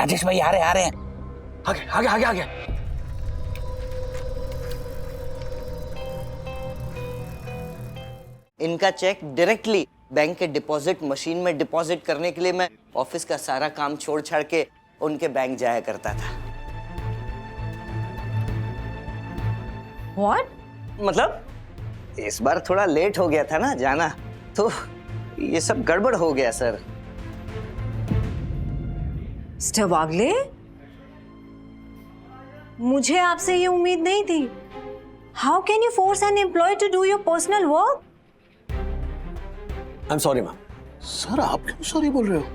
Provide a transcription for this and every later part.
राजेश भाई आ रहे हैं। आगे आगे आगे आगे। इनका चेक डायरेक्टली बैंक के डिपॉजिट मशीन में डिपॉजिट करने के लिए मैं ऑफिस का सारा काम छोड़ छाड़ के उनके बैंक जाया करता था। What? मतलब इस बार थोड़ा लेट हो गया था ना जाना, तो ये सब गड़बड़ हो गया सर। मिस्टर वागले, मुझे आपसे ये उम्मीद नहीं थी। How can you force an employee to do your personal work? I am sorry ma'am. Sir आप क्यों सॉरी बोल रहे हो?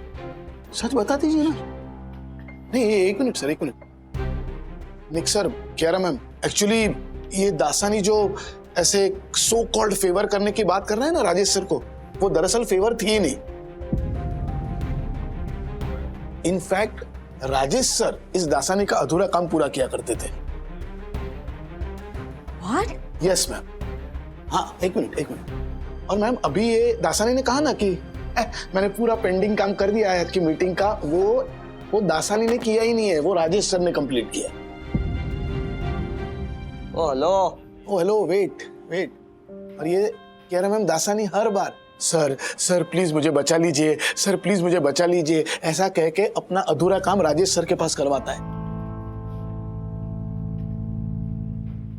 सच बता दीजिए ना। नहीं एक मिनट सर, एक मिनट। निक सर कह रहा मैम, एक्चुअली ये दासानी जो ऐसे सो कॉल्ड फेवर करने की बात कर रहे हैं ना राजेश सर को, वो दरअसल फेवर थी ही नहीं। इनफैक्ट राजेश सर इस दासानी का अधूरा काम पूरा किया करते थे। What? Yes ma'am. हाँ एक मिनट एक मिनट। और मैम अभी ये दासानी ने कहा ना कि मैंने पूरा पेंडिंग काम कर दिया है की मीटिंग का, वो दासानी ने किया ही नहीं है, वो राजेश सर ने कंप्लीट किया। ओ हेलो वेट वेट। और ये कह रहा ma'am Dasani her bar sir please मुझे बचा लीजिए, सर प्लीज मुझे बचा लीजिए, ऐसा कह के अपना अधूरा काम राजेश सर के पास करवाता है।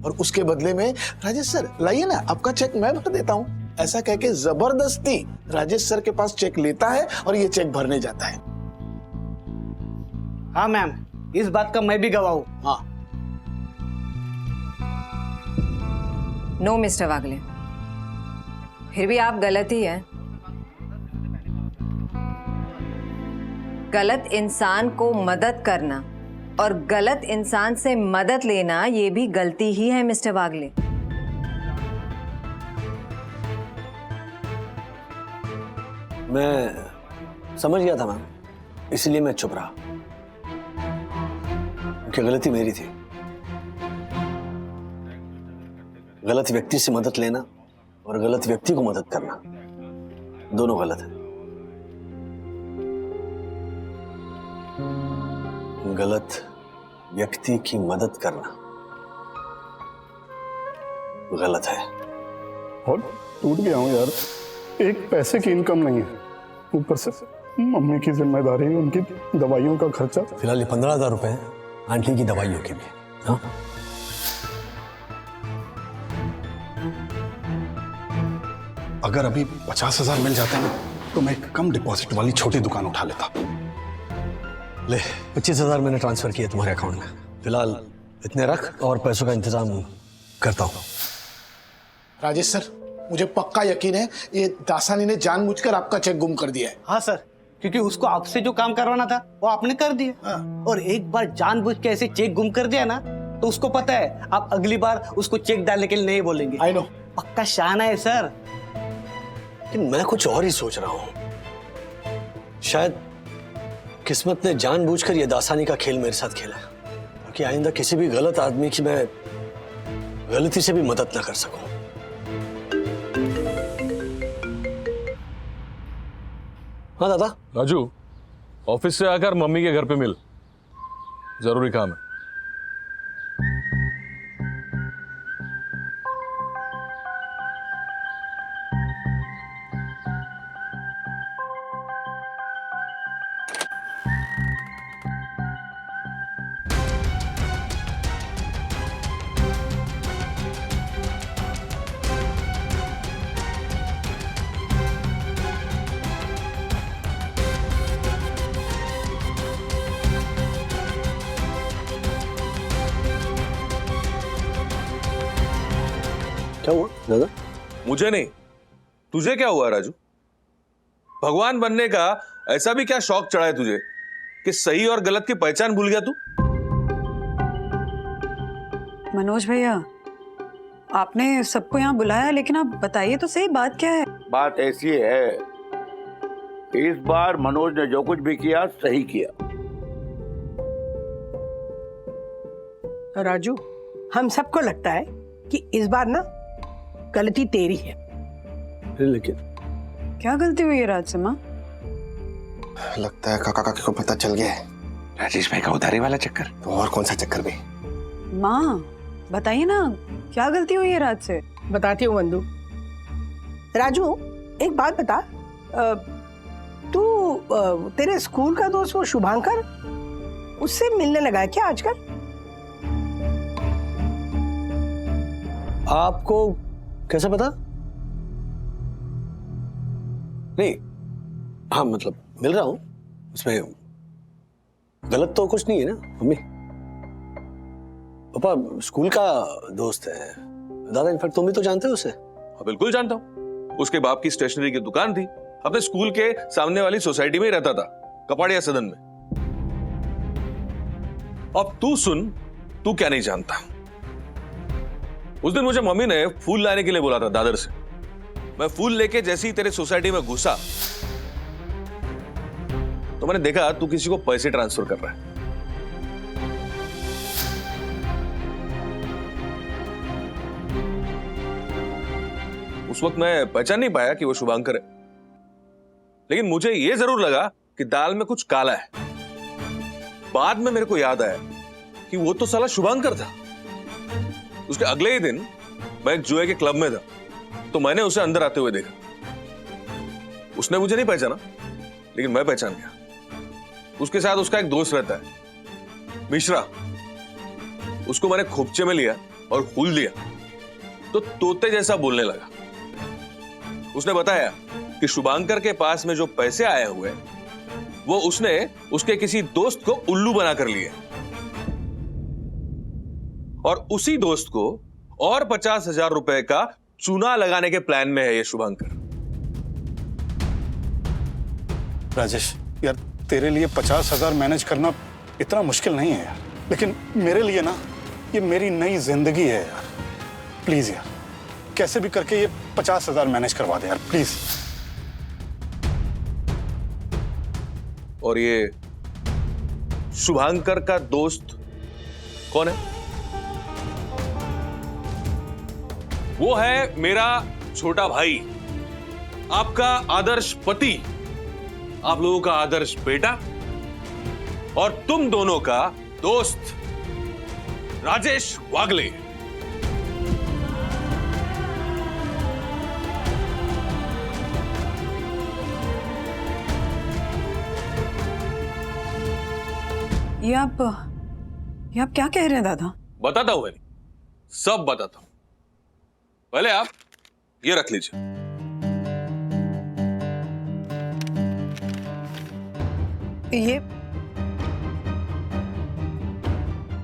और उसके बदले में राजेश सर लाइए ना आपका चेक मैं भर देता हूं, ऐसा कह के जबरदस्ती राजेश सर के पास चेक लेता है और ये चेक भरने जाता है। हाँ मैम, इस बात का मैं भी गवाह हूं। हाँ नो मिस्टर वागले, फिर भी आप गलत ही हैं। गलत इंसान को मदद करना और गलत इंसान से मदद लेना ये भी गलती ही है मिस्टर वागले। मैं समझ गया था मैम, इसलिए मैं चुप रहा, क्योंकि गलती मेरी थी। गलत व्यक्ति से मदद लेना और गलत व्यक्ति को मदद करना दोनों गलत है। गलत व्यक्ति की मदद करना गलत है। और टूट गया हूँ यार, एक पैसे की इनकम नहीं है, ऊपर से मम्मी की जिम्मेदारी, उनकी दवाइयों का खर्चा। फिलहाल ये 15,000 रुपए हैं आंटी की दवाइयों के लिए। हाँ अगर अभी 50,000 मिल जाते ना तो मैं एक कम डिपॉजिट वाली छोटी दुकान उठा लेता। ले 25,000 मैंने ट्रांसफर किए तुम्हारे अकाउंट में, फिलहाल इतने रख और पैसों का इंतजाम करता हूँ। राजेश सर मुझे पक्का यकीन है ये दासानी ने जानबूझकर आपका चेक गुम कर दिया है। हाँ सर, क्योंकि उसको आपसे जो काम करवाना था वो आपने कर दिया। और एक बार जानबूझ के ऐसे चेक गुम कर दिया ना तो उसको पता है आप अगली बार उसको चेक डालने के लिए नहीं बोलेंगे। I know. पक्का शाना है सर। लेकिन मैं कुछ और ही सोच रहा हूँ, शायद किस्मत ने जानबूझकर ये दासानी का खेल मेरे साथ खेला है, ताकि आइंदा किसी भी गलत आदमी की मैं गलती से भी मदद ना कर सकूं। हाँ दादा। राजू, ऑफिस से आकर मम्मी के घर पे मिल, जरूरी काम है। क्या हुआ दादा? मुझे नहीं, तुझे क्या हुआ राजू? भगवान बनने का ऐसा भी क्या शौक चढ़ा है तुझे कि सही और गलत की पहचान भूल गया तू? मनोज भैया, आपने सबको यहाँ बुलाया, लेकिन आप बताइए तो सही बात क्या है? बात ऐसी है, इस बार मनोज ने जो कुछ भी किया सही किया। राजू, हम सबको लगता है कि इस बार ना गलती तेरी है। लेकिन क्या गलती हुई है राजसिमा? लगता है काका काकी को पता चल गया है। राजेश भाई का उधारी वाला चक्कर। तो और कौन सा चक्कर भी? माँ बताइए ना, क्या गलती हुई है रात से? बताती हूँ वंदू। राजू, एक बात बता, तू तेरे स्कूल का दोस्त वो शुभांकर, उससे मिलने लगा है क्या आजकल? आपको कैसे पता? नहीं, हाँ मतलब मिल रहा हूं, उसमें गलत तो कुछ नहीं है ना मम्मी? पापा स्कूल का दोस्त है दादा, इनफैक्ट तुम भी तो जानते हो उसे। हाँ बिल्कुल जानता हूँ। उसके बाप की स्टेशनरी की दुकान थी, अपने स्कूल के सामने वाली सोसाइटी में ही रहता था, कपाड़िया सदन में। अब तू सुन, तू क्या नहीं जानता। उस दिन मुझे मम्मी ने फूल लाने के लिए बोला था दादर से। मैं फूल लेके जैसे ही तेरे सोसाइटी में घुसा तो मैंने देखा तू किसी को पैसे ट्रांसफर कर रहा है। उस वक्त मैं पहचान नहीं पाया कि वो शुभांकर है, लेकिन मुझे यह जरूर लगा कि दाल में कुछ काला है। बाद में मेरे को याद आया कि वो तो साला शुभांकर था। उसके अगले ही दिन मैं एक जुए के क्लब में था, तो मैंने उसे अंदर आते हुए देखा। उसने मुझे नहीं पहचाना, लेकिन मैं पहचान गया। उसके साथ उसका एक दोस्त रहता है मिश्रा। उसको मैंने खोपचे में लिया और फूल दिया तो तोते जैसा बोलने लगा। उसने बताया कि शुभांकर के पास में जो पैसे आए हुए वो उसने उसके किसी दोस्त को उल्लू बनाकर लिए, और उसी दोस्त को और 50,000 रुपए का चूना लगाने के प्लान में है ये शुभांकर। राजेश यार, तेरे लिए 50,000 मैनेज करना इतना मुश्किल नहीं है यार, लेकिन मेरे लिए ना ये मेरी नई जिंदगी है यार। प्लीज यार, कैसे भी करके ये 50,000 मैनेज करवा दे यार, प्लीज। और ये शुभांकर का दोस्त कौन है? वो है मेरा छोटा भाई, आपका आदर्श पति, आप लोगों का आदर्श बेटा, और तुम दोनों का दोस्त राजेश वागले। ये आप क्या कह रहे हैं दादा? बताता हूं, मैंने सब बताता हूं। पहले आप ये रख लीजिए। ये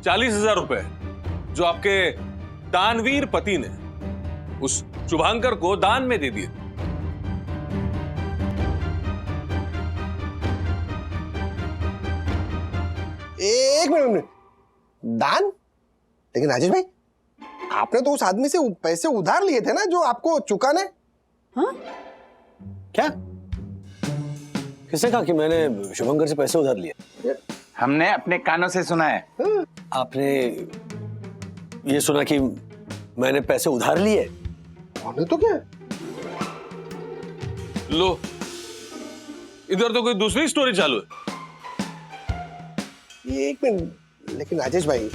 40,000 रुपए जो आपके दानवीर पति ने उस शुभांकर को दान में दे दिए। एक मिनट, दान? लेकिन राजेश भाई, आपने तो उस आदमी से पैसे उधार लिए थे ना, जो आपको चुकाने। हाँ? क्या? किसने कहा कि मैंने शुभंकर से पैसे उधार लिए? हमने अपने कानों से सुना है। आपने ये सुना कि मैंने पैसे उधार लिए? हमने तो क्या? लो, इधर तो कोई दूसरी स्टोरी चालू है। ये एक मिनट, लेकिन राजेश भाई,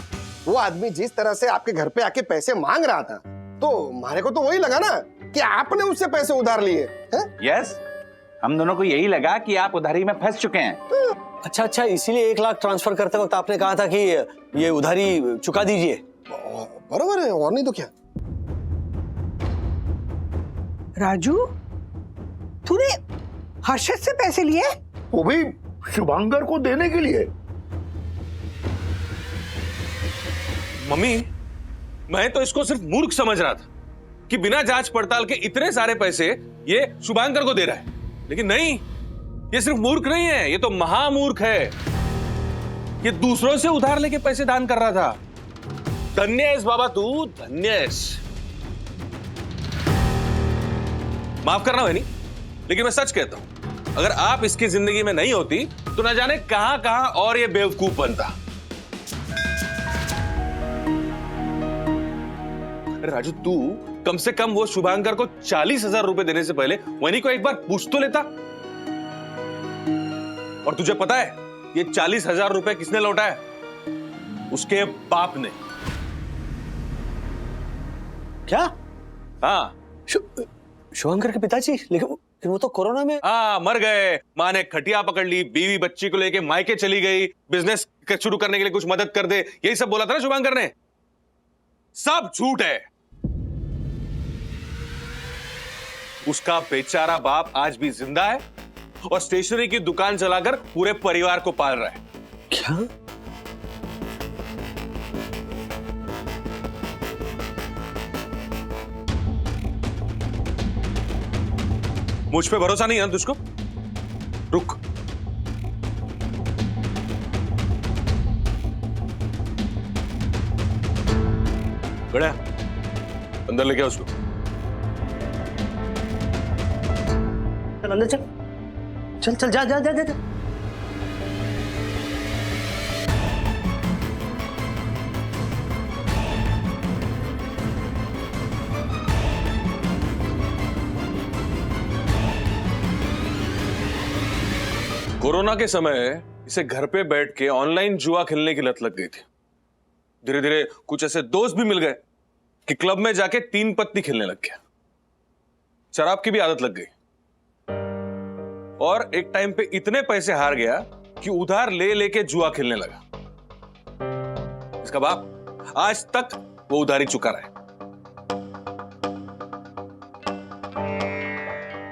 वो आदमी जिस तरह से आपके घर पे आके पैसे मांग रहा था, तो हमारे को तो वही लगा ना कि आपने उससे पैसे उधार लिए। यस, हम दोनों को यही लगा कि आप उधारी में फंस चुके हैं। अच्छा, इसीलिए 1 लाख ट्रांसफर करते वक्त आपने कहा था कि ये उधारी चुका दीजिए। बरोबर है, और नहीं तो क्या। राजू, तूने हर्षद से पैसे लिए? वो भी शुभांकर को देने के लिए। मम्मी, मैं तो इसको सिर्फ मूर्ख समझ रहा था कि बिना जांच पड़ताल के इतने सारे पैसे ये शुभांकर को दे रहा है, लेकिन नहीं, ये सिर्फ मूर्ख नहीं है, ये तो महामूर्ख है। ये दूसरों से उधार लेके पैसे दान कर रहा था। धन्य बाबा तू, धन्य। माफ करना वैनी, लेकिन मैं सच कहता हूं, अगर आप इसकी जिंदगी में नहीं होती तो न जाने कहां कहां और ये बेवकूफ बनता। राजू, तू कम से कम वो शुभांकर को 40,000 रुपए देने से पहले वैनी को एक बार पूछ तो लेता। और तुझे पता है ये 40,000 रुपए किसने लौटाए? उसके बाप ने। क्या? हाँ। शुभंकर के पिताजी? लेकिन वो तो कोरोना में। हाँ, मर गए। माँ ने खटिया पकड़ ली, बीवी बच्ची को लेके मायके चली गई, बिजनेस शुरू करने के लिए कुछ मदद कर दे, यही सब बोला था ना शुभंकर ने। सब झूठ है। उसका बेचारा बाप आज भी जिंदा है और स्टेशनरी की दुकान चलाकर पूरे परिवार को पाल रहा है। क्या? मुझ पे भरोसा नहीं है ना तुझको? रुक। गड़ा, अंदर लेके आओ उसको। चल अंदर चल। चल चल जा जा जा जा। कोरोना के समय इसे घर पे बैठ के ऑनलाइन जुआ खेलने की लत लग गई थी। धीरे धीरे कुछ ऐसे दोस्त भी मिल गए कि क्लब में जाके 3 पत्ती खेलने लग गया। शराब की भी आदत लग गई और एक टाइम पे इतने पैसे हार गया कि उधार ले लेके जुआ खेलने लगा। इसका बाप आज तक वो उधारी चुका रहा है।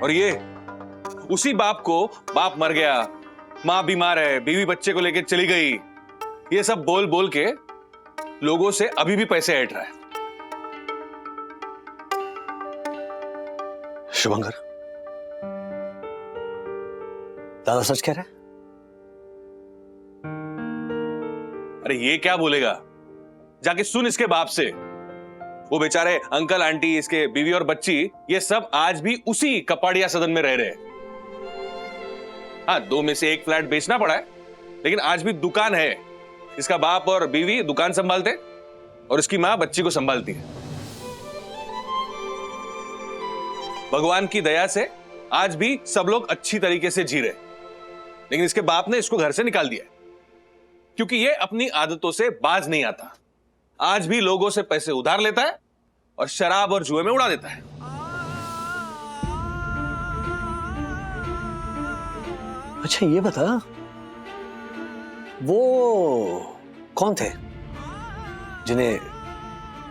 और ये उसी बाप को बाप मर गया, मां बीमार है, बीवी बच्चे को लेके चली गई, ये सब बोल बोल के लोगों से अभी भी पैसे ऐंठ रहा है। शुभंकर, दादा सच कह रहा है? अरे ये क्या बोलेगा, जाके सुन इसके बाप से। वो बेचारे अंकल आंटी, इसके बीवी और बच्ची, ये सब आज भी उसी कपाड़िया सदन में रह रहे हैं। हाँ, 2 में से 1 फ्लैट बेचना पड़ा है, लेकिन आज भी दुकान है। इसका बाप और बीवी दुकान संभालते और इसकी मां बच्ची को संभालती है। भगवान की दया से आज भी सब लोग अच्छी तरीके से जी रहे, लेकिन इसके बाप ने इसको घर से निकाल दिया क्योंकि ये अपनी आदतों से बाज नहीं आता। आज भी लोगों से पैसे उधार लेता है और शराब और जुए में उड़ा देता है। अच्छा ये बता, वो कौन थे जिन्हें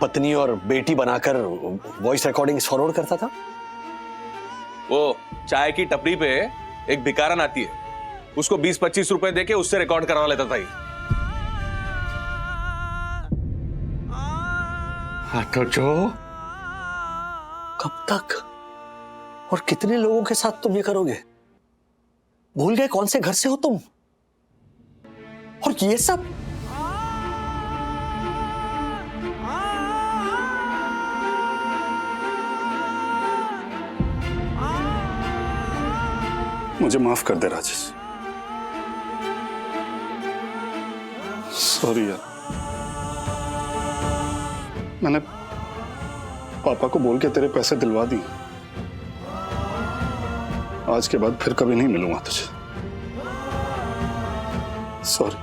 पत्नी और बेटी बनाकर वॉइस रिकॉर्डिंग फॉरवर्ड करता था? वो चाय की टपरी पे एक भिखारन आती है, उसको 20-25 रुपए देके उससे रिकॉर्ड करवा लेता था ये। हाँ तो जो कब तक और कितने लोगों के साथ तुम ये करोगे? भूल गए कौन से घर से हो तुम? और ये सब? मुझे माफ कर दे राजेश। सॉरी यार, मैंने पापा को बोल के तेरे पैसे दिलवा दिए। आज के बाद फिर कभी नहीं मिलूंगा तुझे। सॉरी।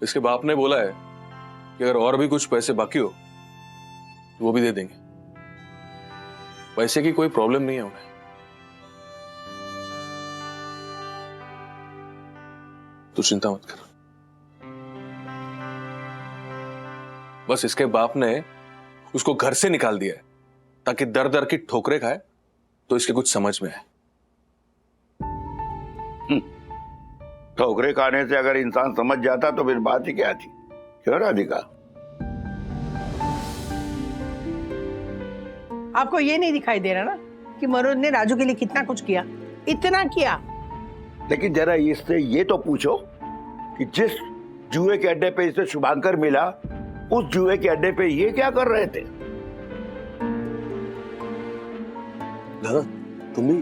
इसके बाप ने बोला है कि अगर और भी कुछ पैसे बाकी हो तो वो भी दे देंगे। पैसे की कोई प्रॉब्लम नहीं है उन्हें। तू चिंता मत कर। बस इसके बाप ने उसको घर से निकाल दिया है ताकि दर दर की ठोकरें खाए तो इसके कुछ समझ में आए। ठोकरे खाने से अगर इंसान समझ जाता तो फिर बात ही क्या थी? क्यों राधिका? आपको ये नहीं दिखाई दे रहा ना कि मनोज ने राजू के लिए कितना कुछ किया, इतना किया। लेकिन जरा इससे ये तो पूछो कि जिस जुए के अड्डे पे इसे शुभांकर मिला, उस जुए के अड्डे पे ये क्या कर रहे थे? दादा तुम भी?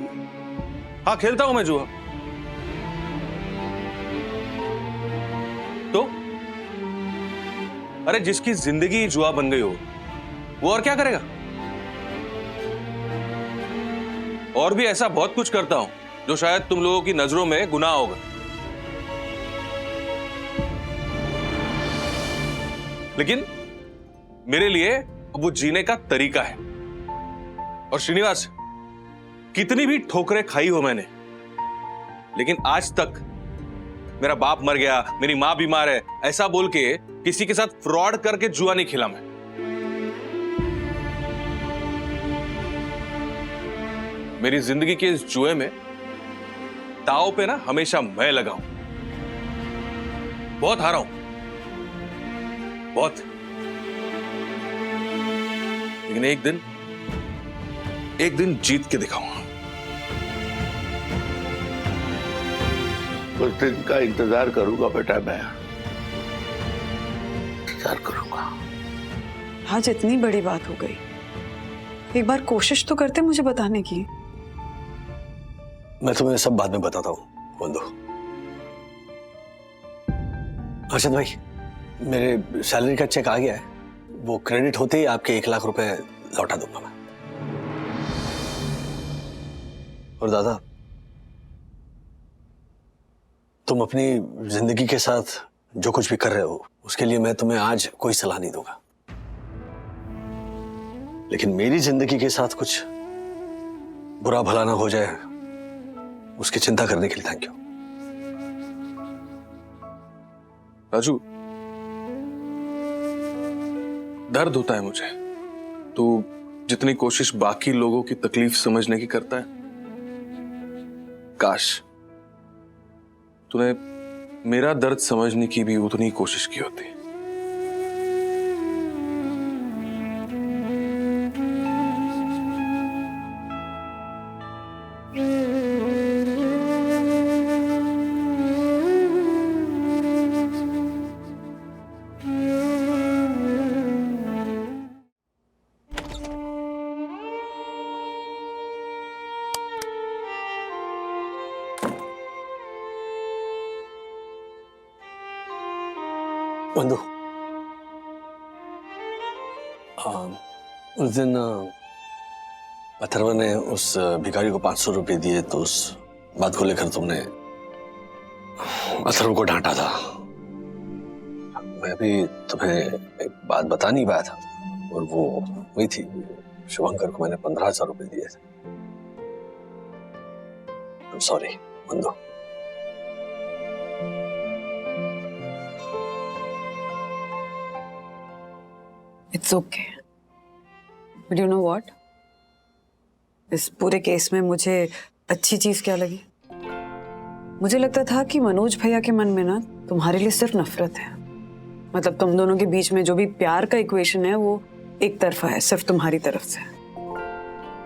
हाँ, खेलता हूं मैं जुआ। तो अरे जिसकी जिंदगी जुआ बन गई हो वो और क्या करेगा? और भी ऐसा बहुत कुछ करता हूं जो शायद तुम लोगों की नजरों में गुनाह होगा। लेकिन मेरे लिए वो जीने का तरीका है। और श्रीनिवास, कितनी भी ठोकरें खाई हो मैंने, लेकिन आज तक मेरा बाप मर गया, मेरी मां बीमार है, ऐसा बोल के किसी के साथ फ्रॉड करके जुआ नहीं खेला मैं। मेरी जिंदगी के इस जुए में दांव पे ना हमेशा मैं लगा हूं। बहुत हारा हूं, बहुत। लेकिन एक दिन जीत के दिखाऊंगा। उस दिन का इंतजार करूंगा बेटा, मैं इंतजार करूंगा। आज इतनी बड़ी बात हो गई, एक बार कोशिश तो करते मुझे बताने की। मैं तुम्हें सब बाद में बताता हूँ बंधु। अर्षद भाई, मेरे सैलरी का चेक आ गया है, वो क्रेडिट होते ही आपके 1 लाख रुपए लौटा दूंगा मैं। और दादा, तुम अपनी जिंदगी के साथ जो कुछ भी कर रहे हो उसके लिए मैं तुम्हें आज कोई सलाह नहीं दूंगा, लेकिन मेरी जिंदगी के साथ कुछ बुरा भला ना हो जाए उसकी चिंता करने के लिए थैंक यू। राजू, दर्द होता है मुझे, तो जितनी कोशिश बाकी लोगों की तकलीफ समझने की करता है, काश तूने मेरा दर्द समझने की भी उतनी कोशिश की होती। बंधु, उस दिन अथर्व ने उस भिखारी को 500 रुपए दिए, तो उस बात को लेकर तुमने अथर्व को डांटा था। मैं भी तुम्हें एक बात बता नहीं पाया था, और वो वही थी, शुभंकर को मैंने 15,000 रुपए दिए थे। सॉरी बंधु। It's okay, but you know what, इस पूरे केस में मुझे अच्छी चीज क्या लगी? मुझे लगता था कि मनोज भैया के मन में ना तुम्हारे लिए सिर्फ नफरत है। मतलब तुम दोनों के बीच में जो भी प्यार का इक्वेशन है वो एक तरफा है, सिर्फ तुम्हारी तरफ से।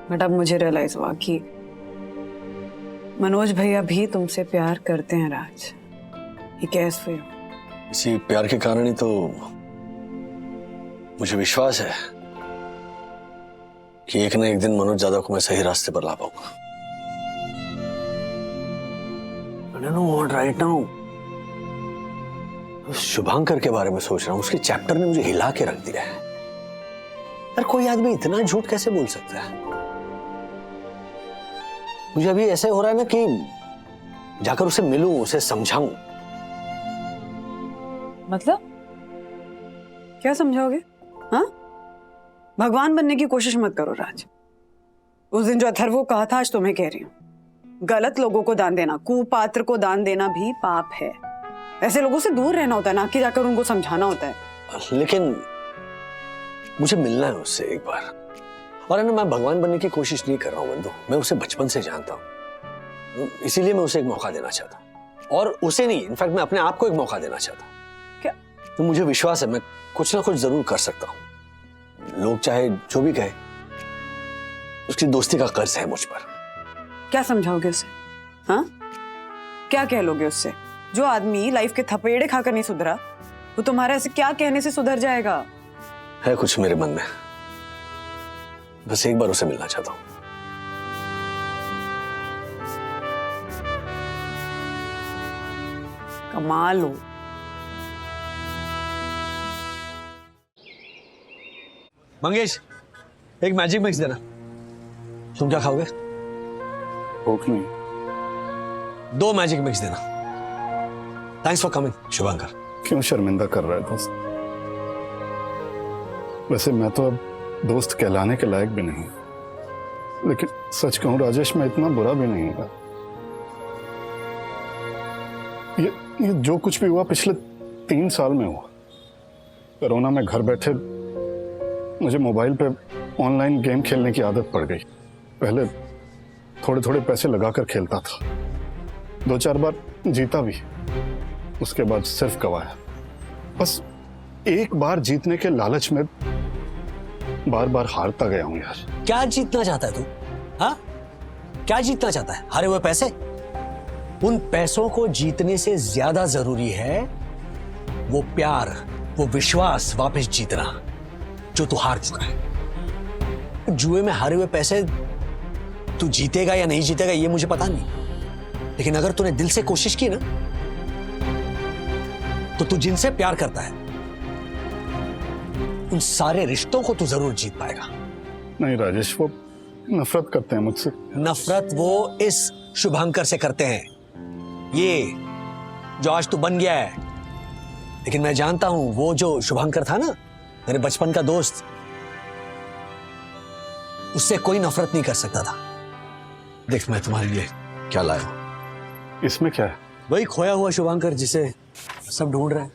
बट अब मुझे रियलाइज हुआ कि मनोज भैया भी तुमसे प्यार करते हैं Raj. He cares for you. इसी प्यार के कारण ही तो मुझे विश्वास है कि एक ना एक दिन मनोज दादा को मैं सही रास्ते पर ला पाऊंगा। I don't know what right now। Shubhankar के बारे में सोच रहा हूं, उसके चैप्टर ने मुझे हिला के रख दिया है। यार कोई आदमी इतना झूठ कैसे बोल सकता है? मुझे अभी ऐसे हो रहा है ना कि जाकर उसे मिलूं, उसे समझाऊं। मतलब क्या समझाओगे? हाँ, भगवान बनने की कोशिश मत करो राज। उस दिन जो अथर्व को कहा था आज तुम्हें कह रही हूं, गलत लोगों को दान देना, कुपात्र को दान देना भी पाप है। ऐसे लोगों से दूर रहना होता है, ना कि जाकर उनको समझाना होता है। लेकिन मुझे मिलना है उससे एक बार। और है ना, मैं भगवान बनने की कोशिश नहीं कर रहा हूं बंधु, मैं उसे बचपन से जानता हूं, इसीलिए मैं उसे एक मौका देना चाहता। और उसे नहीं, इनफैक्ट मैं अपने आप को एक मौका देना चाहता। क्या? तो मुझे विश्वास है मैं कुछ ना कुछ जरूर कर सकता हूं। लोग चाहे जो भी कहे, उसकी दोस्ती का कर्ज है मुझ पर। क्या समझाओगे उसे? हाँ, क्या कह लोगे उससे? जो आदमी लाइफ के थपेड़े खाकर नहीं सुधरा, वो तुम्हारे ऐसे क्या कहने से सुधर जाएगा? है कुछ मेरे मन में, बस एक बार उसे मिलना चाहता हूं। कमाल हो। मंगेश, एक मैजिक मिक्स देना। तुम क्या खाओगे? भूख नहीं। 2 मैजिक मिक्स देना। Thanks for coming Shubhankar. क्यों शर्मिंदा कर रहा है दोस्त? वैसे मैं तो अब दोस्त कहलाने के लायक भी नहीं, लेकिन सच कहूं राजेश, मैं इतना बुरा भी नहीं हुआ। ये जो कुछ भी हुआ पिछले 3 साल में हुआ। कोरोना में घर बैठे मुझे मोबाइल पे ऑनलाइन गेम खेलने की आदत पड़ गई। पहले थोड़े थोड़े पैसे लगाकर खेलता था, 2-4 बार जीता भी, उसके बाद सिर्फ गवाया। बस एक बार जीतने के लालच में बार बार हारता गया हूं यार। क्या जीतना चाहता है तू? हाँ, क्या जीतना चाहता है? हारे हुए पैसे? उन पैसों को जीतने से ज्यादा जरूरी है वो प्यार, वो विश्वास वापस जीतना जो तू हार चुका है। जुए में हारे हुए पैसे तू जीतेगा या नहीं जीतेगा ये मुझे पता नहीं, लेकिन अगर तूने दिल से कोशिश की ना तो तू जिनसे प्यार करता है उन सारे रिश्तों को तू जरूर जीत पाएगा। नहीं राजेश, वो नफरत करते हैं मुझसे। नफरत वो इस शुभांकर से करते हैं, ये जो आज तू बन गया है। लेकिन मैं जानता हूं वो जो शुभांकर था ना, मेरे बचपन का दोस्त, उससे कोई नफरत नहीं कर सकता था। देख मैं तुम्हारे लिए क्या लाया हूं। इसमें क्या है? वही खोया हुआ शुभांकर जिसे सब ढूंढ रहे हैं।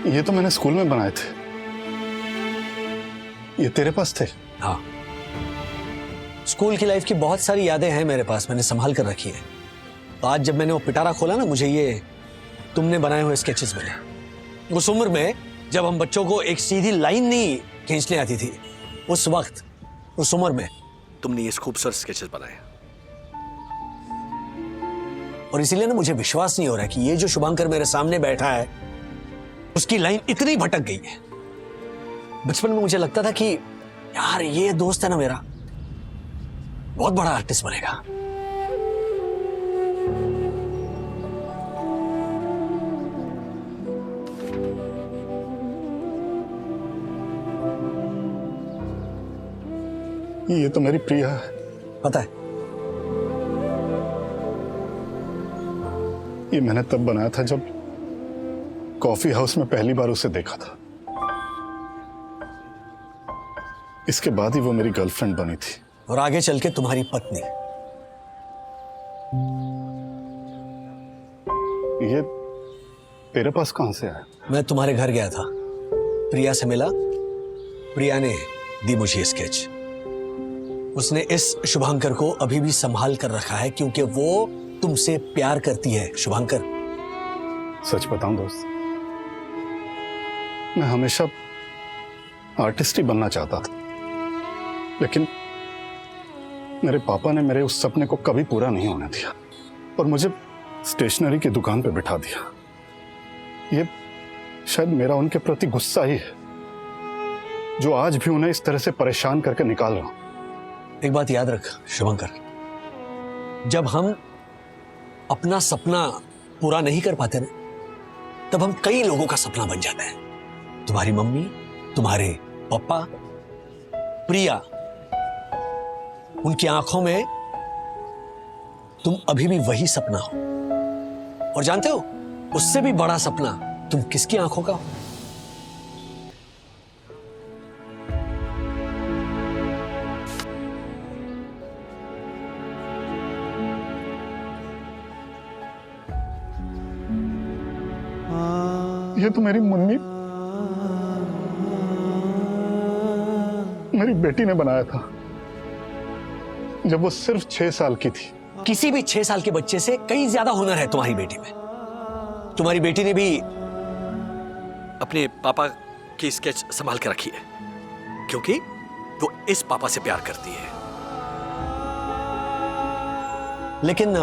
ये तो मैंने स्कूल में बनाए थे। ये तेरे पास थे? हाँ, स्कूल की लाइफ की बहुत सारी यादें हैं मेरे पास, मैंने संभाल कर रखी है। तो आज जब मैंने वो पिटारा खोला ना, मुझे ये तुमने बनाए हुए स्केचेस मिले। उस उम्र में जब हम बच्चों को एक सीधी लाइन नहीं खींचने आती थी, उस वक्त, उस उम्र में तुमने ये खूबसूरत स्केचेस बनाए। और इसीलिए ना मुझे विश्वास नहीं हो रहा है कि ये जो शुभांकर मेरे सामने बैठा है उसकी लाइन इतनी भटक गई है। बचपन में मुझे लगता था कि यार ये दोस्त है ना मेरा, बहुत बड़ा आर्टिस्ट बनेगा। ये तो मेरी प्रिया है। पता है, ये मैंने तब बनाया था जब कॉफी हाउस में पहली बार उसे देखा था। इसके बाद ही वो मेरी गर्लफ्रेंड बनी थी। और आगे चल के तुम्हारी पत्नी। ये तेरे पास कहां से आया? मैं तुम्हारे घर गया था, प्रिया से मिला, प्रिया ने दी मुझे ये स्केच। उसने इस शुभांकर को अभी भी संभाल कर रखा है क्योंकि वो तुमसे प्यार करती है। शुभांकर, सच बताऊं दोस्त, मैं हमेशा आर्टिस्ट ही बनना चाहता था, लेकिन मेरे पापा ने मेरे उस सपने को कभी पूरा नहीं होने दिया और मुझे स्टेशनरी की दुकान पे बिठा दिया। ये शायद मेरा उनके प्रति गुस्सा ही है जो आज भी उन्हें इस तरह से परेशान करके निकाल रहा हूं। एक बात याद रख शुभंकर, जब हम अपना सपना पूरा नहीं कर पाते ना, तब हम कई लोगों का सपना बन जाते हैं। तुम्हारी मम्मी, तुम्हारे पापा, प्रिया, उनकी आंखों में तुम अभी भी वही सपना हो। और जानते हो, उससे भी बड़ा सपना तुम किसकी आंखों का हो? ये तो मेरी मुन्नी, मेरी बेटी ने बनाया था जब वो सिर्फ 6 साल की थी। किसी भी 6 साल के बच्चे से कई ज्यादा हुनर है तुम्हारी बेटी में। तुम्हारी बेटी ने भी अपने पापा की स्केच संभाल के रखी है क्योंकि वो इस पापा से प्यार करती है। लेकिन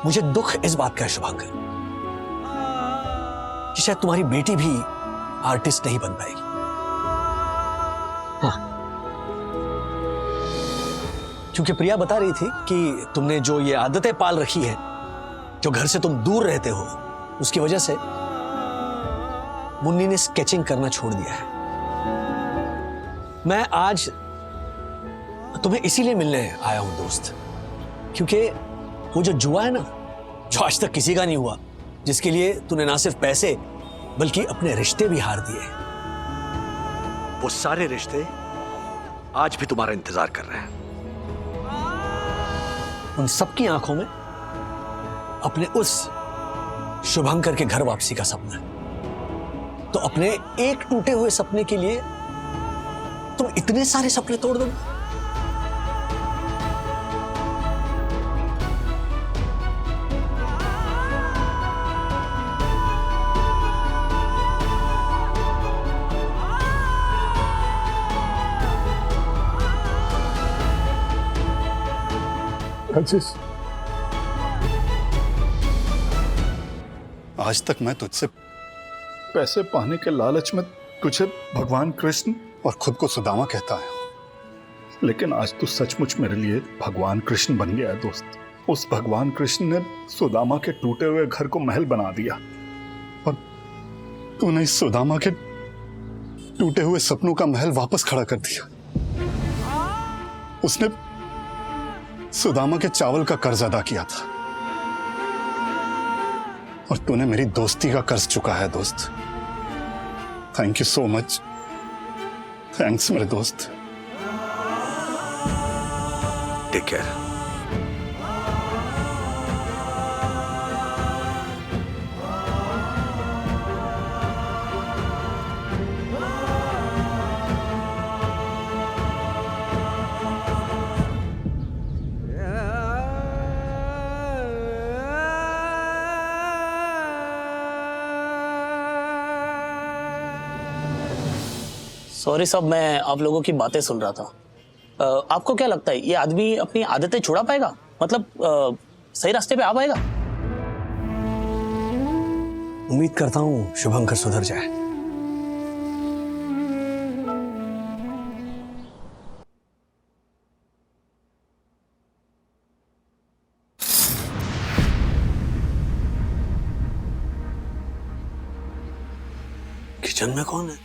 मुझे दुख इस बात का है शुभांकर कि शायद तुम्हारी बेटी भी आर्टिस्ट नहीं बन पाएगी। हाँ, क्योंकि प्रिया बता रही थी कि तुमने जो ये आदतें पाल रखी है, जो घर से तुम दूर रहते हो, उसकी वजह से मुन्नी ने स्केचिंग करना छोड़ दिया है। मैं आज तुम्हें इसीलिए मिलने आया हूं दोस्त, क्योंकि वो जो जुआ है ना, जो आज तक किसी का नहीं हुआ, जिसके लिए तूने ना सिर्फ पैसे बल्कि अपने रिश्ते भी हार दिए, वो सारे रिश्ते आज भी तुम्हारा इंतजार कर रहे हैं। उन सबकी आंखों में अपने उस शुभंकर के घर वापसी का सपना है। तो अपने एक टूटे हुए सपने के लिए तुम इतने सारे सपने तोड़ दोगे? राजेश, आज तक मैं तुझसे पैसे पाने के लालच में तुझे भगवान कृष्ण और खुद को सुदामा कहता है, लेकिन आज तू सचमुच मेरे लिए भगवान कृष्ण बन गया है दोस्त। उस भगवान कृष्ण ने सुदामा के टूटे हुए घर को महल बना दिया, और तूने इस सुदामा के टूटे हुए सपनों का महल वापस खड़ा कर दिया। उसने सुदामा के चावल का कर्ज अदा किया था, और तूने मेरी दोस्ती का कर्ज चुका है दोस्त। Thank you so much. Thanks मेरे दोस्त। Take care. सॉरी साहब, मैं आप लोगों की बातें सुन रहा था। आपको क्या लगता है ये आदमी अपनी आदतें छुड़ा पाएगा? मतलब सही रास्ते पे आ पाएगा? उम्मीद करता हूं शुभंकर सुधर जाए। किचन में कौन है?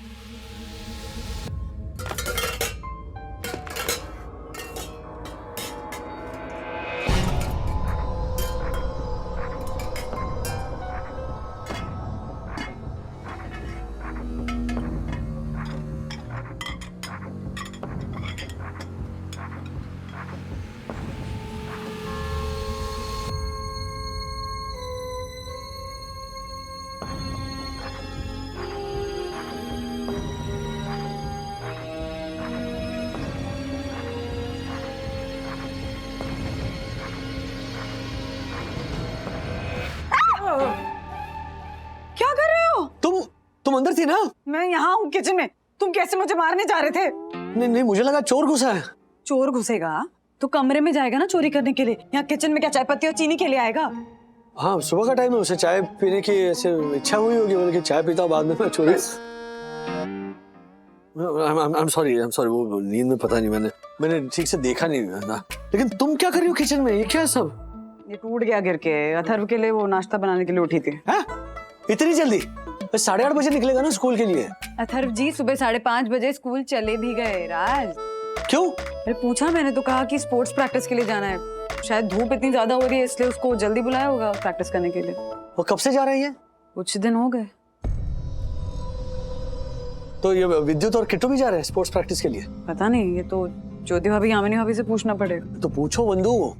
क्या कर रहे हो? तुम अंदर थी ना? मैं यहाँ हूँ किचन में। तुम कैसे मुझे मारने जा रहे थे? नहीं, मुझे लगा चोर घुसा है। चोर घुसेगा तो कमरे में जाएगा ना चोरी करने के लिए। यहाँ किचन में क्या चाय पत्ती और चीनी के लिए आएगा? हाँ, सुबह का टाइम है, उसे चाय पीने की ऐसे इच्छा हुई होगी, बोले कि चाय पीता हूँ, बाद में मैं चोरी। I'm sorry, वो नींद में पता नहीं, मैंने ठीक से देखा नहीं था। लेकिन तुम क्या कर रही हो किचन में? ये क्या है सब? ये टूट गया गिर के। अथर्व के लिए वो नाश्ता बनाने के लिए उठी थी। है? इतनी जल्दी? 8:30 बजे निकलेगा ना स्कूल के लिए। अथर्व जी सुबह 5:30 बजे स्कूल चले भी गए। राज, क्यों? अरे पूछा मैंने तो, कहा कि स्पोर्ट्स प्रैक्टिस के लिए जाना है। शायद धूप इतनी ज्यादा हो रही है इसलिए उसको जल्दी बुलाया होगा प्रैक्टिस करने के लिए। वो कब से जा रही है? कुछ दिन हो गए। तो ये विद्युत और किट्टू भी जा रहे हैं स्पोर्ट्स प्रैक्टिस के लिए? पता नहीं, ये तो ज्योति भाभी यामिनी भाभी से पूछना पड़ेगा। तो पूछो बंधु,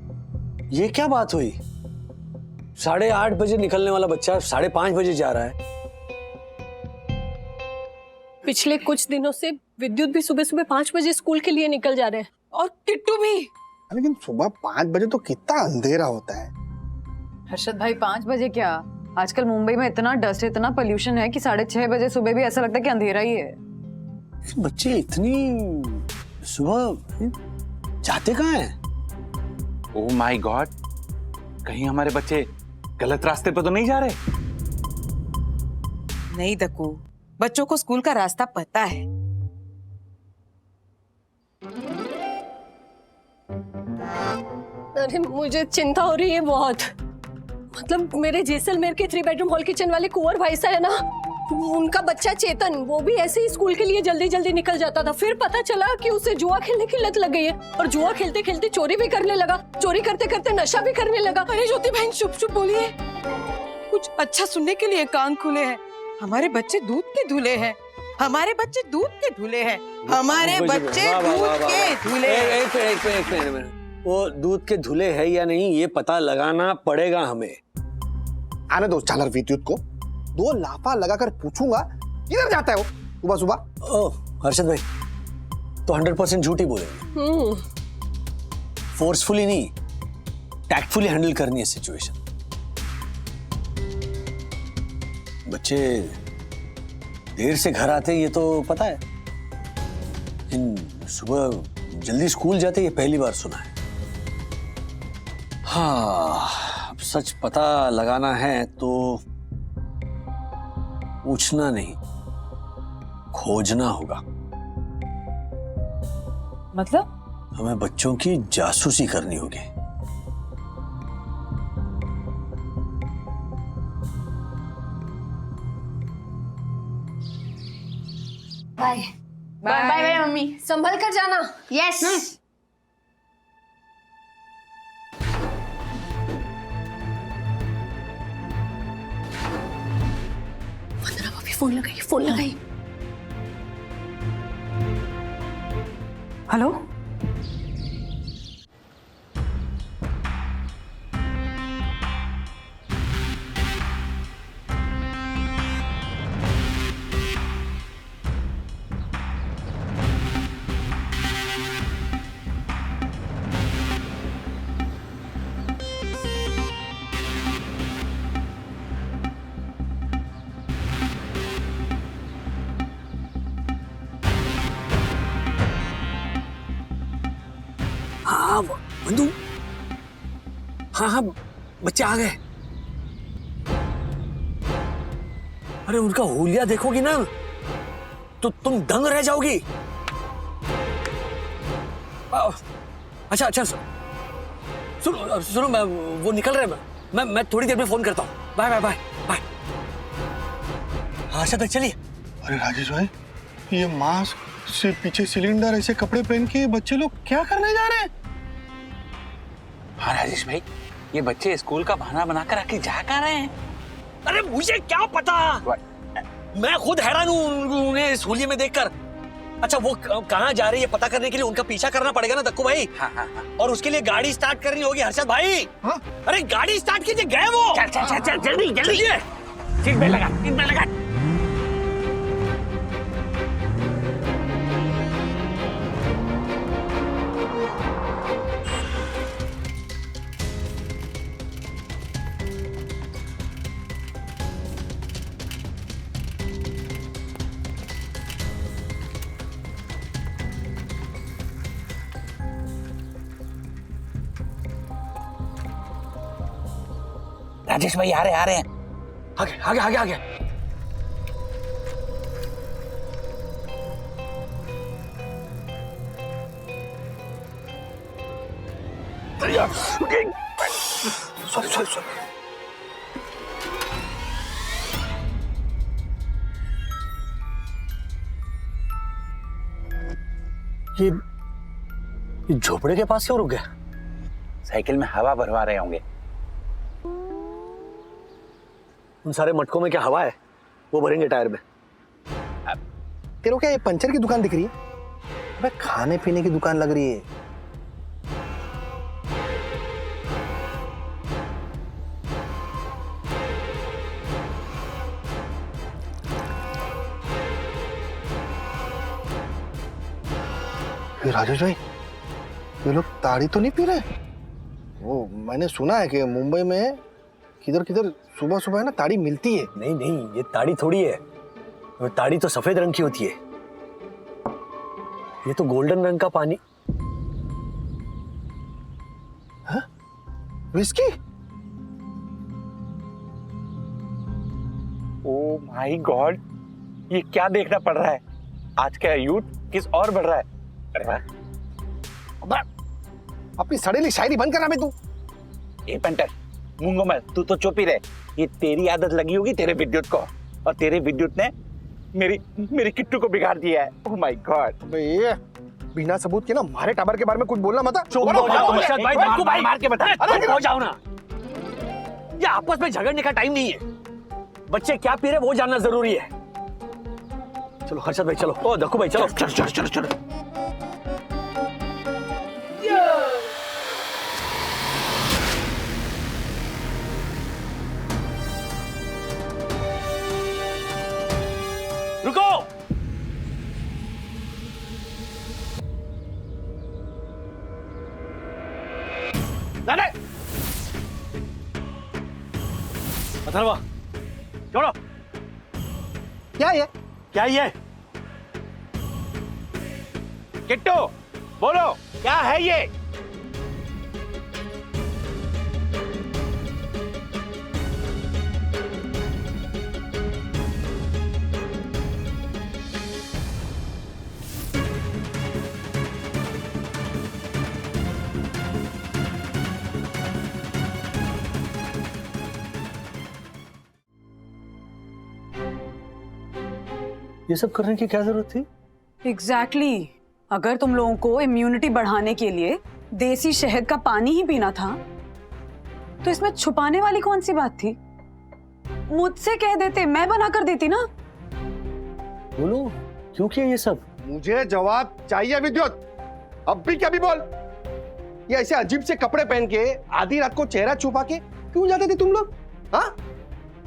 ये क्या बात हुई? 8:30 बजे निकलने वाला बच्चा 5:30 बजे जा रहा है। पिछले कुछ दिनों से विद्युत भी सुबह सुबह 5 बजे स्कूल के लिए निकल जा रहे हैं, और किट्टू भी। लेकिन सुबह 5 बजे तो कितना अंधेरा होता है। हर्षद भाई, 5 बजे क्या? आजकल मुंबई में इतना डस्ट है, इतना पोल्यूशन है कि 6:30 बजे सुबह भी ऐसा लगता है कि अंधेरा ही है। बच्चे इतनी सुबह जाते कहाँ हैं? ओह माय गॉड, कहीं हमारे बच्चे गलत रास्ते पे तो नहीं जा रहे? नहीं दक्कू, बच्चों को स्कूल का रास्ता पता है। अरे मुझे चिंता हो रही है बहुत। मतलब मेरे जैसलमेर के 3 बेडरूम हॉल किचन वाले कुंवर भाई साहब है ना, उनका बच्चा चेतन, वो भी ऐसे ही स्कूल के लिए जल्दी जल्दी निकल जाता था। फिर पता चला कि उसे जुआ खेलने की लत लग गई है और जुआ खेलते खेलते चोरी भी करने लगा, चोरी करते करते नशा भी करने लगा। अरे ज्योति बहन चुप चुप बोलिए, कुछ अच्छा सुनने के लिए कान खुले हैं। हमारे बच्चे दूध के धुले हैं, हमारे बच्चे दूध के धुले हैं, हमारे बच्चे दूध के धुले हैं। एक मिनट, वो दूध के धुले है या नहीं ये पता लगाना पड़ेगा हमें। आने दो चालर विद्युत को, 2 लाफा लगाकर पूछूंगा किधर जाता है वो सुबह सुबह। ओह हर्षद भाई तो 100% झूठ ही बोलेंगे, फोर्सफुली नहीं, टैक्टफुली हैंडल करनी है सिचुएशन। बच्चे देर से घर आते ये तो पता है, लेकिन सुबह जल्दी स्कूल जाते ये पहली बार सुना है। हाँ, अब सच पता लगाना है तो पूछना नहीं, खोजना होगा। मतलब हमें बच्चों की जासूसी करनी होगी। Bye bye bye mummy. संभल कर जाना। यस। वंदना भाभी फोन लगाई। हेलो, हाँ बंधु, हाँ बच्चे आ गए। अरे उनका हुलिया देखोगी ना तो तुम दंग रह जाओगी। अच्छा सुनो मैं वो निकल रहे हैं, मैं थोड़ी देर में फोन करता हूँ। Bye bye bye bye. हाँ अच्छा चलिए। अरे राजेश भाई, ये मास्क से पीछे सिलेंडर, ऐसे कपड़े पहन के बच्चे लोग क्या करने जा रहे हैं? हाँ राजेश भाई, ये बच्चे स्कूल का बहाना बनाकर आके जा कहाँ रहे हैं? अरे मुझे क्या पता, मैं खुद हैरान हूँ उन्हें इस होलिये में देखकर। अच्छा वो कहाँ जा रही है पता करने के लिए उनका पीछा करना पड़ेगा ना दक्कू भाई। हाँ। और उसके लिए गाड़ी स्टार्ट करनी होगी हर्षद भाई। हाँ? अरे गाड़ी स्टार्ट कीजिए, गए वो। चल जल्दी सीट बेल्ट लगा। राजेश भाई आ रहे हैं। आगे। सॉरी। ये झोपड़े के पास क्यों रुक गया? साइकिल में हवा भरवा रहे होंगे। उन सारे मटकों में क्या हवा है? वो भरेंगे टायर में। तेरे को क्या ये पंचर की दुकान दिख रही है? अबे खाने पीने की दुकान लग रही है। राजेश भाई, ये लोग ताड़ी तो नहीं पी रहे? वो मैंने सुना है कि मुंबई में किधर सुबह सुबह है ना ताड़ी मिलती है। नहीं, ये ताड़ी थोड़ी है, वो ताड़ी तो सफेद रंग की होती है। ये तो गोल्डन रंग का पानी। हाँ? विस्की? ओ माय गॉड, ये क्या देखना पड़ रहा है? आज का यूथ किस और बढ़ रहा है? अरे वाह। अपनी सड़ेली शायरी बंद करना बे तू। ए पेंटर, मूंगो मत, तू तो चुप ही रहे। ये तेरी आदत लगी होगी तेरे विद्युत को, और तेरे विद्युत ने मेरी किट्टू को बिगाड़ दिया है। Oh my God. बे बिना सबूत के ना हमारे टाबर के बारे में कुछ बोलना मत। चुप हो जाओ अरशद भाई, मार के बता। चुप हो जाओ ना। ये आपस में झगड़ने का टाइम नहीं है। बच्चे क्या पी रहे वो जानना जरूरी है। चलो हर्षद भाई चलो। ओ दक्कू भाई चलो। चलो चलो चलो। रुको। दादा अथर्वा छोड़ो। क्या ये? क्या ये? किट्टू बोलो क्या है ये? ये सब करने की क्या जरूरत थी? एग्जैक्टली अगर तुम लोगों को इम्यूनिटी बढ़ाने के लिए देसी शहद का पानी ही पीना था तो इसमें छुपाने वाली कौन सी बात थी? मुझसे कह देते, मैं बना कर देती ना। बोलो क्यों किया ये सब? मुझे जवाब चाहिए विद्युत। अब भी क्या भी बोल। ये ऐसे अजीब से कपड़े पहन के आधी रात को चेहरा छुपा के क्यों जाते थे तुम लोग? हाँ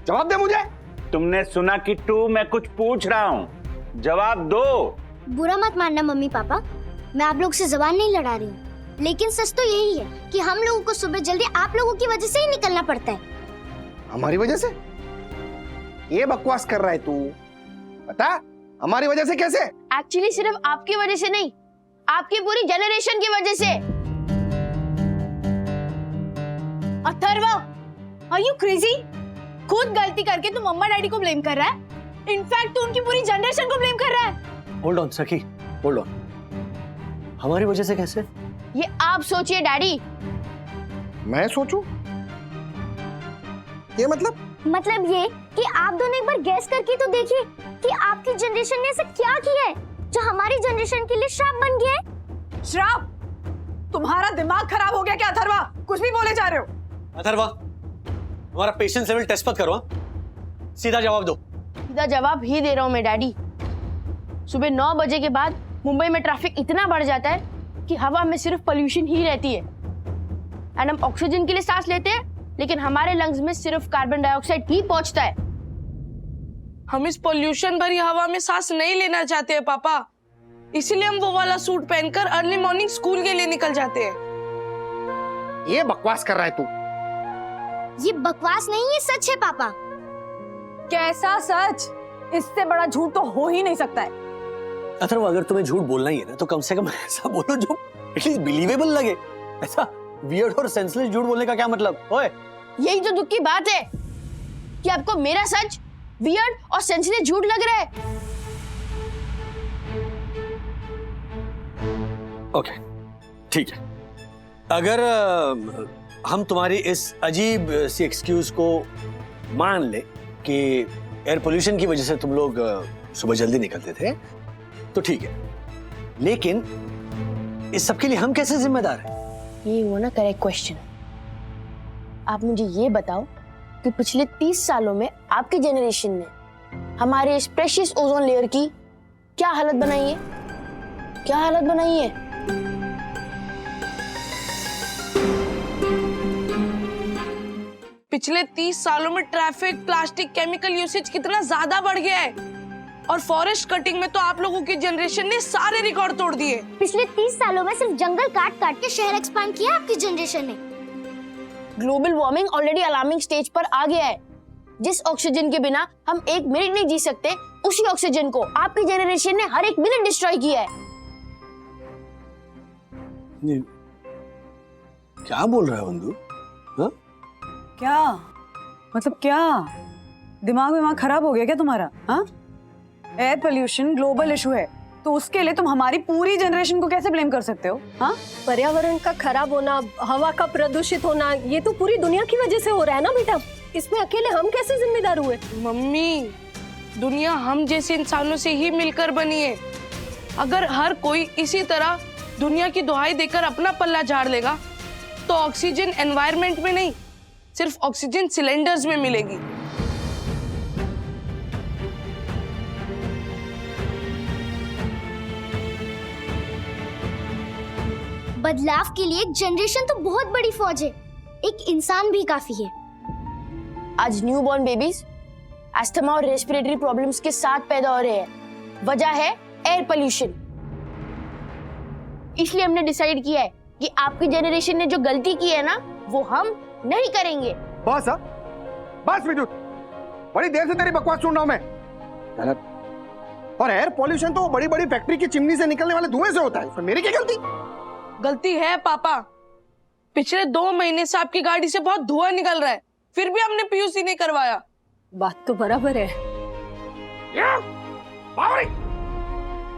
जवाब दे मुझे। तुमने सुना किट्टू, मैं कुछ पूछ रहा हूँ, जवाब दो। बुरा मत मानना मम्मी पापा, मैं आप लोग से जबान नहीं लड़ा रही हूँ, लेकिन सच तो यही है कि हम लोगों को सुबह जल्दी आप लोगों की वजह से ही निकलना पड़ता है। हमारी वजह से? ये बकवास कर रहा है तू? बता हमारी वजह से कैसे? एक्चुअली सिर्फ आपकी वजह से नहीं, आपकी पूरी जनरेशन की वजह से। Atharva, are you crazy? खुद गलती करके तू मम्मा डैडी को ब्लेम कर रहा है। इनफैक्ट तू उनकी पूरी जनरेशन को ब्लेम कर रहा है। होल्ड ऑन सखी, होल्ड ऑन। हमारी वजह से कैसे? ये आप सोचिए डैडी। मैं सोचूं? ये मतलब ये कि आप दोनों एक बार गैस करके तो देखिए कि आपकी जनरेशन ने ऐसा क्या किया है जो हमारी जनरेशन के लिए श्राप बन गया है। श्राप? तुम्हारा दिमाग खराब हो गया क्या अथर्वा? कुछ भी बोले जा रहे हो। अथर्वा हमारा पेशेंस लेवल टेस्ट मत करो। सीधा जवाब दो। सीधा जवाब ही दे रहा हूँ मैं डैडी। सुबह 9 बजे के बाद मुंबई में ट्रैफिक इतना बढ़ जाता है कि हवा में सिर्फ पोल्यूशन ही रहती है। एंड हम ऑक्सीजन के लिए सांस लेते हैं, लेकिन हमारे लंग्स में सिर्फ कार्बन डाइऑक्साइड ही पहुंचता है। हम इस पोल्यूशन भरी हवा में सांस नहीं लेना चाहते हैं पापा, इसीलिए हम वो वाला सूट पहनकर अर्ली मॉर्निंग स्कूल के लिए निकल जाते हैं। ये बकवास कर रहा है तू। ये बकवास नहीं, ये सच है पापा। कैसा सच? इससे बड़ा झूठ तो हो ही नहीं सकता है। अथर्वा अगर तुम्हें झूठ बोलना ही है ना तो कम से कम ऐसा बोलो जो एटलीस्ट बिलीवेबल लगे। ऐसा वियर्ड और सेंसलेस झूठ बोलने का क्या मतलब? ओए यही तो दुख की बात है कि आपको मेरा सच वियर्ड और सेंसलेस झूठ लग रहा है। ओके ठीक है, अगर हम तुम्हारी इस अजीब सी एक्सक्यूज को मान ले कि एयर पोल्यूशन की वजह से तुम लोग सुबह जल्दी निकलते थे तो ठीक है, लेकिन इस सब के लिए हम कैसे जिम्मेदार हैं? ये वो ना करेक्ट क्वेश्चन। आप मुझे ये बताओ कि पिछले 30 सालों में आपकी जनरेशन ने हमारे इस प्रेशियस ओजोन लेयर की क्या हालत बनाई है? क्या हालत बनाई है? पिछले 30 सालों में ट्रैफिक, प्लास्टिक, केमिकल यूसेज कितना ज्यादा बढ़ गया है, और फॉरेस्ट कटिंग में तो आप लोगों की जनरेशन ने सारे रिकॉर्ड तोड़ दिए। पिछले 30 सालों में सिर्फ जंगल काट काट के शहर एक्सपांड किया आपकी जनरेशन ने। Global warming already alarming stage पर आ गया है। जिस ऑक्सीजन के बिना हम 1 मिनट नहीं जी सकते, उसी ऑक्सीजन को आपकी जनरेशन ने हर 1 मिनट डिस्ट्रॉय किया है। क्या बोल रहा है बंधु? हाँ? क्या मतलब क्या? दिमाग खराब हो गया क्या तुम्हारा? हाँ, एयर पोल्यूशन ग्लोबल इशू है, तो उसके लिए तुम हमारी पूरी जनरेशन को कैसे ब्लेम कर सकते हो? हाँ, पर्यावरण का खराब होना, हवा का प्रदूषित होना, ये तो पूरी दुनिया की वजह से हो रहा है ना बेटा। इसमें अकेले हम कैसे जिम्मेदार हुए? मम्मी, दुनिया हम जैसे इंसानों से ही मिलकर बनी है। अगर हर कोई इसी तरह दुनिया की दुहाई देकर अपना पल्ला झाड़ लेगा तो ऑक्सीजन एनवायरनमेंट में नहीं, सिर्फ ऑक्सीजन सिलेंडर्स में मिलेगी। बदलाव के लिए एक जनरेशन तो बहुत बड़ी फौज है, एक इंसान भी काफी है। आज न्यूबॉर्न बेबीज अस्थमा और रेस्पिरेटरी प्रॉब्लम्स के साथ पैदा हो रहे हैं। वजह है एयर पोल्यूशन। इसलिए हमने डिसाइड किया है कि आपकी जनरेशन ने जो गलती की है ना, वो हम नहीं करेंगे। बस बस विद्युत, बड़ी देर से तेरी बकवास सुन रहा हूं मैं। गलत। और एयर पोल्यूशन तो बड़ी बड़ी फैक्ट्री की चिमनी से निकलने वाले धुएं से होता है। मेरी क्या गलती? गलती है पापा। पिछले 2 महीने से आपकी गाड़ी से बहुत धुआं निकल रहा है, फिर भी हमने पीयूसी नहीं करवाया। बात तो बराबर है।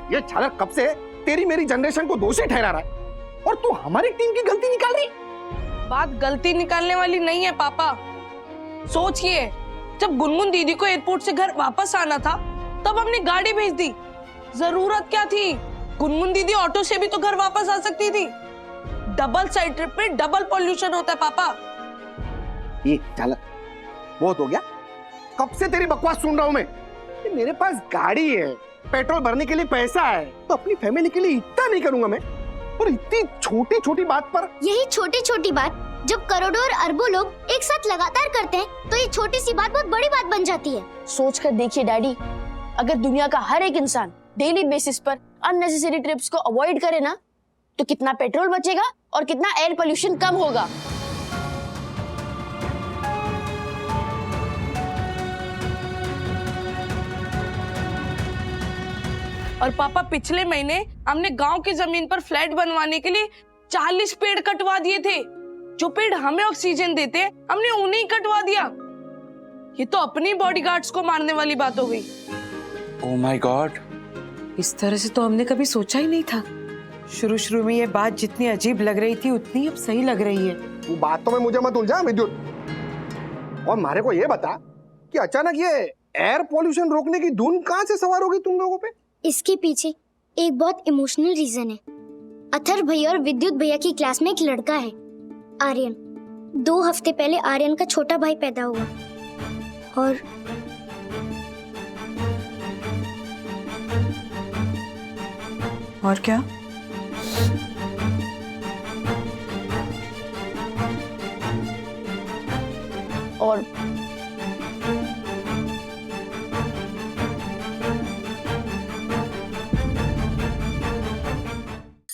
ये छालर कब से तेरी मेरी जनरेशन को दोषी ठहरा रहा है और तू हमारी टीम की गलती निकाल रही? बात गलती निकालने वाली नहीं है पापा। सोचिए, जब गुनगुन दीदी को एयरपोर्ट से घर वापस आना था तब हमने गाड़ी भेज दी। जरूरत क्या थी? गुनगुन दीदी ऑटो से भी तो घर वापस आ सकती थी। डबल साइड ट्रिप में डबल पॉल्यूशन होता है पापा। ये छालर बहुत हो गया। कब से तेरी बकवास सुन रहा हूं मैं। मेरे पास गाड़ी है, पेट्रोल भरने के लिए पैसा है, तो अपनी फैमिली के लिए इतना नहीं करूंगा मैं? और इतनी छोटी छोटी बात पर। यही छोटी छोटी बात जब करोड़ों और अरबों लोग एक साथ लगातार करते हैं तो ये छोटी सी बात बहुत बड़ी बात बन जाती है। सोच कर देखिए डैडी, अगर दुनिया का हर एक इंसान डेली बेसिस पर अननेसेसरी ट्रिप्स को अवॉइड करे ना, तो कितना पेट्रोल बचेगा और कितना एयर पोल्यूशन कम होगा। और पापा, पिछले महीने हमने गांव की जमीन पर फ्लैट बनवाने के लिए 40 पेड़ कटवा दिए थे। जो पेड़ हमें ऑक्सीजन देते हैं, हमने उन्हें ही कटवा दिया। ये तो अपनी बॉडीगार्ड्स को मारने वाली बात हो गई। ओह माय गॉड, इस तरह से तो हमने कभी सोचा ही नहीं था। शुरू में ये बात जितनी अजीब लग रही थी उतनी अब सही लग रही है। वो बात तो में मुझे मत उलझा विद्युत। और मारे को ये बता कि अचानक ये एयर पोल्यूशन रोकने की धुन कहां से सवार हो गई तुम लोगों पे? इसके पीछे एक बहुत इमोशनल रीजन है। अथर भैया और विद्युत भैया की क्लास में एक लड़का है, आर्यन। 2 हफ्ते पहले आर्यन का छोटा भाई पैदा हुआ और क्या? और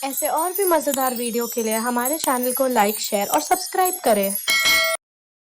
ऐसे और भी मजेदार वीडियो के लिए हमारे चैनल को लाइक, शेयर और सब्सक्राइब करें।